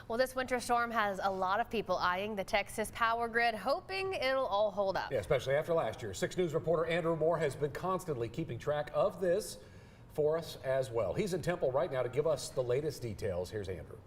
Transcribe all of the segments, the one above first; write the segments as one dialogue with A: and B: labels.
A: Well, this winter storm has a lot of people eyeing the Texas power grid, hoping it'll all hold up.
B: Yeah, especially after last year. 6 News reporter Andrew Moore has been constantly keeping track of this for us as well. He's in Temple right now to give us the latest details. Here's Andrew.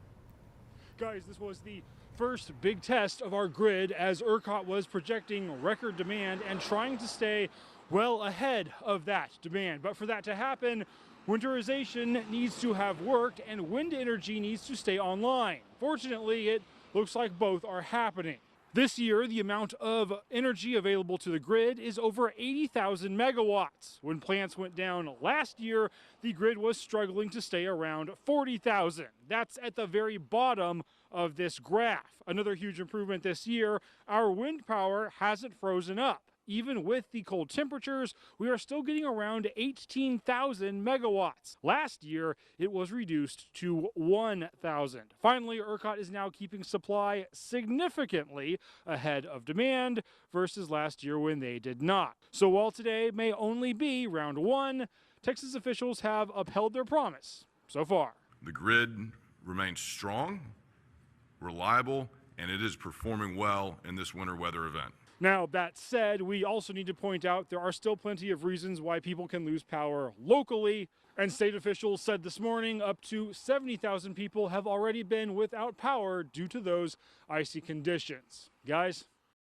C: Guys, this was the first big test of our grid as ERCOT was projecting record demand and trying to stay well ahead of that demand. But for that to happen, winterization needs to have worked and wind energy needs to stay online. Fortunately, it looks like both are happening. This year, the amount of energy available to the grid is over 80,000 megawatts. When plants went down last year, the grid was struggling to stay around 40,000. That's at the very bottom of this graph. Another huge improvement this year, our wind power hasn't frozen up. Even with the cold temperatures, we are still getting around 18,000 megawatts. Last year, it was reduced to 1,000. Finally, ERCOT is now keeping supply significantly ahead of demand versus last year when they did not. So while today may only be round one, Texas officials have upheld their promise so far.
D: The grid remains strong, reliable, and it is performing well in this winter weather event.
C: Now, that said, we also need to point out there are still plenty of reasons why people can lose power locally. And state officials said this morning up to 70,000 people have already been without power due to those icy conditions. Guys,